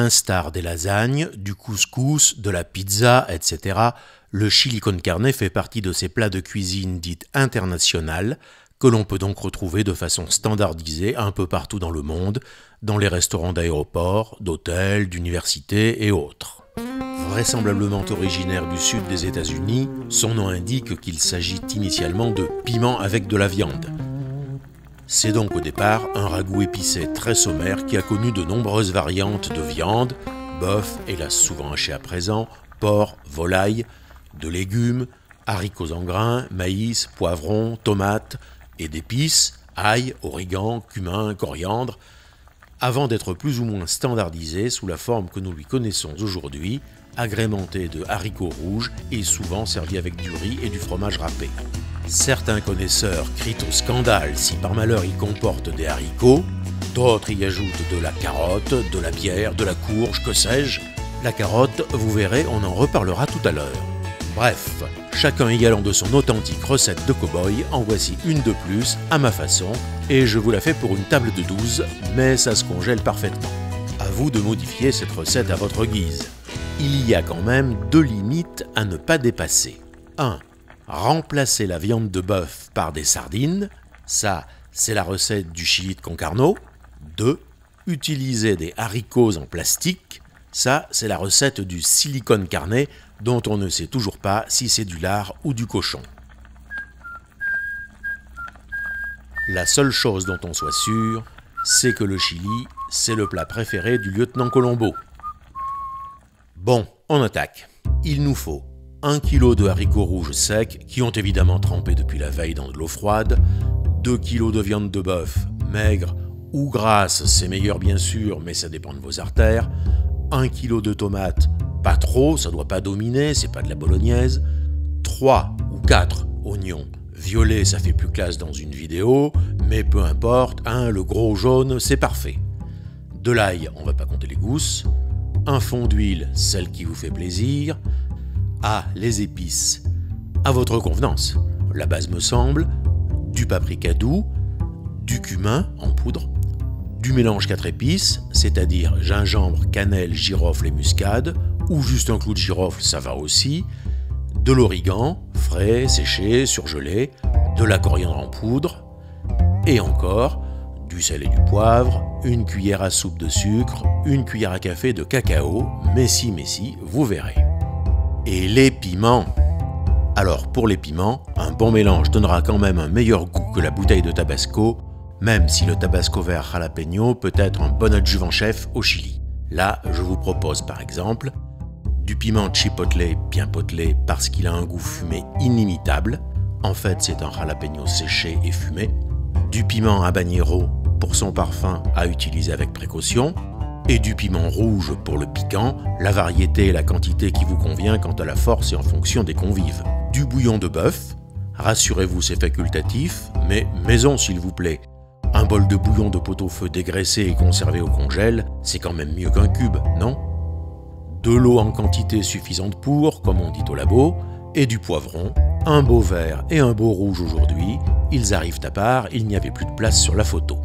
l'instar des lasagnes, du couscous, de la pizza, etc., le chili con carne fait partie de ces plats de cuisine dite internationale que l'on peut donc retrouver de façon standardisée un peu partout dans le monde, dans les restaurants d'aéroports, d'hôtels, d'universités et autres. Vraisemblablement originaire du sud des États-Unis, son nom indique qu'il s'agit initialement de piment avec de la viande. C'est donc au départ un ragoût épicé très sommaire qui a connu de nombreuses variantes de viande, bœuf, hélas souvent haché à présent, porc, volaille, de légumes, haricots en grains, maïs, poivrons, tomates et d'épices, ail, origan, cumin, coriandre, avant d'être plus ou moins standardisé sous la forme que nous lui connaissons aujourd'hui, agrémenté de haricots rouges et souvent servi avec du riz et du fromage râpé. Certains connaisseurs crient au scandale si par malheur il comporte des haricots, d'autres y ajoutent de la carotte, de la bière, de la courge, que sais-je. La carotte, vous verrez, on en reparlera tout à l'heure. Bref, chacun égalant de son authentique recette de cow-boy, en voici une de plus, à ma façon, et je vous la fais pour une table de 12, mais ça se congèle parfaitement. À vous de modifier cette recette à votre guise. Il y a quand même 2 limites à ne pas dépasser. 1. Remplacer la viande de bœuf par des sardines, ça c'est la recette du chili con carne. 2. Utiliser des haricots en plastique, ça c'est la recette du silicone carne dont on ne sait toujours pas si c'est du lard ou du cochon. La seule chose dont on soit sûr, c'est que le chili, c'est le plat préféré du lieutenant Colombo. Bon, on attaque. Il nous faut 1 kg de haricots rouges secs qui ont évidemment trempé depuis la veille dans de l'eau froide, 2 kg de viande de bœuf, maigre ou grasse, c'est meilleur bien sûr, mais ça dépend de vos artères, 1 kg de tomates, pas trop, ça doit pas dominer, c'est pas de la bolognaise, 3 ou 4 oignons violets, ça fait plus classe dans une vidéo, mais peu importe, le gros jaune, c'est parfait. De l'ail, on va pas compter les gousses, un fond d'huile, celle qui vous fait plaisir, les épices, à votre convenance. La base me semble, du paprika doux, du cumin en poudre, du mélange 4 épices, c'est-à-dire gingembre, cannelle, girofle et muscade, ou juste un clou de girofle, ça va aussi, de l'origan, frais, séché, surgelé, de la coriandre en poudre, et encore du sel et du poivre, une cuillère à soupe de sucre, une cuillère à café de cacao, mais si, vous verrez. Et les piments. Alors pour les piments, un bon mélange donnera quand même un meilleur goût que la bouteille de Tabasco, même si le Tabasco vert jalapeno peut être un bon adjuvant-chef au chili. Là, je vous propose par exemple du piment chipotle bien potelé parce qu'il a un goût fumé inimitable. En fait, c'est un jalapeno séché et fumé. Du piment habanero pour son parfum à utiliser avec précaution. Et du piment rouge pour le piquant, la variété et la quantité qui vous convient quant à la force et en fonction des convives. Du bouillon de bœuf, rassurez-vous c'est facultatif, mais maison s'il vous plaît. Un bol de bouillon de pot-au-feu dégraissé et conservé au congèle, c'est quand même mieux qu'un cube, non? De l'eau en quantité suffisante pour, comme on dit au labo, et du poivron, un beau vert et un beau rouge aujourd'hui, ils arrivent à part, il n'y avait plus de place sur la photo.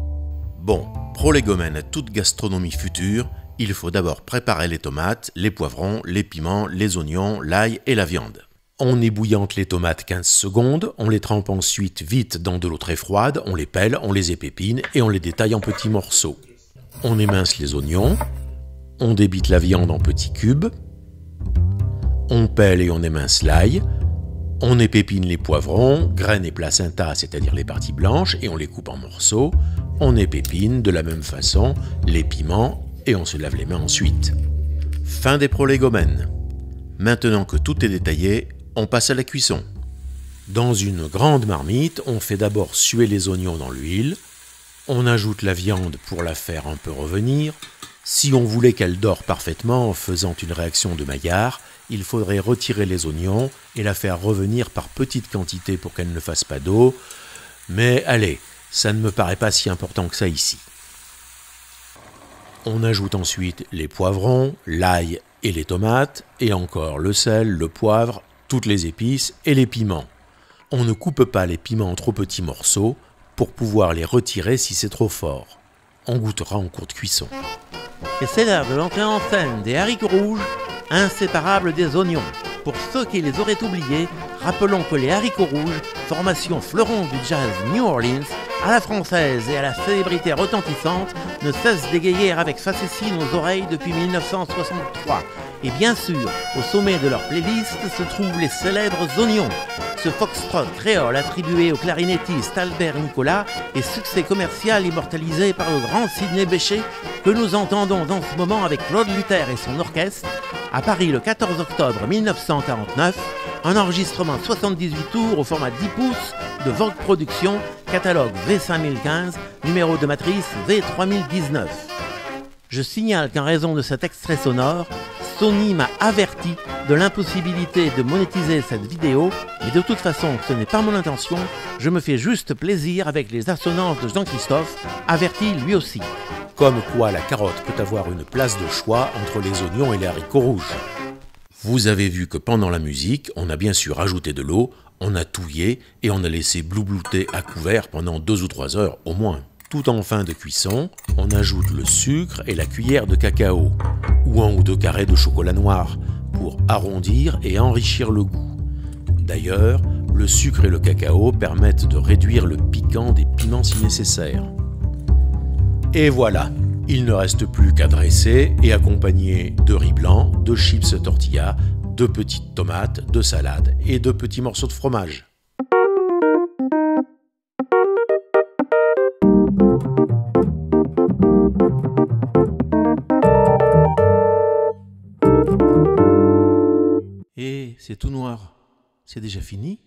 Bon, prolégomène à toute gastronomie future, il faut d'abord préparer les tomates, les poivrons, les piments, les oignons, l'ail et la viande. On ébouillante les tomates 15 secondes, on les trempe ensuite vite dans de l'eau très froide, on les pèle, on les épépine et on les détaille en petits morceaux. On émince les oignons, on débite la viande en petits cubes, on pèle et on émince l'ail, on épépine les poivrons, graines et placenta, c'est-à-dire les parties blanches, et on les coupe en morceaux. On épépine de la même façon les piments et on se lave les mains ensuite. Fin des prolégomènes. Maintenant que tout est détaillé, on passe à la cuisson. Dans une grande marmite, on fait d'abord suer les oignons dans l'huile. On ajoute la viande pour la faire un peu revenir. Si on voulait qu'elle dore parfaitement en faisant une réaction de Maillard, il faudrait retirer les oignons et la faire revenir par petites quantités pour qu'elle ne fasse pas d'eau. Mais allez, ça ne me paraît pas si important que ça ici. On ajoute ensuite les poivrons, l'ail et les tomates, et encore le sel, le poivre, toutes les épices et les piments. On ne coupe pas les piments en trop petits morceaux pour pouvoir les retirer si c'est trop fort. On goûtera en cours de cuisson. Et c'est l'heure de l'entrée en scène des haricots rouges, inséparables des oignons. Pour ceux qui les auraient oubliés, rappelons que les haricots rouges, formation fleuron du jazz New Orleans, à la française et à la célébrité retentissante, ne cessent d'égayer avec facétie nos oreilles depuis 1963. Et bien sûr, au sommet de leur playlist se trouvent les célèbres oignons. Ce foxtrot créole attribué au clarinettiste Albert Nicolas est succès commercial immortalisé par le grand Sidney Bechet que nous entendons en ce moment avec Claude Luther et son orchestre à Paris le 14 octobre 1949, un enregistrement 78 tours au format 10 pouces de Vogue Productions, catalogue V5015, numéro de matrice V3019. Je signale qu'en raison de cet extrait sonore, Sony m'a averti de l'impossibilité de monétiser cette vidéo, mais de toute façon ce n'est pas mon intention, je me fais juste plaisir avec les assonances de Jean-Christophe, averti lui aussi. Comme quoi la carotte peut avoir une place de choix entre les oignons et les haricots rouges. Vous avez vu que pendant la musique, on a bien sûr rajouté de l'eau, on a touillé et on a laissé bloublouter à couvert pendant 2 ou 3 heures au moins. Tout en fin de cuisson, on ajoute le sucre et la cuillère de cacao, ou 1 ou 2 carrés de chocolat noir, pour arrondir et enrichir le goût. D'ailleurs, le sucre et le cacao permettent de réduire le piquant des piments si nécessaire. Et voilà, il ne reste plus qu'à dresser et accompagner de riz blanc, de chips tortilla, de petites tomates, de salade et de petits morceaux de fromage. Et c'est tout noir. C'est déjà fini ?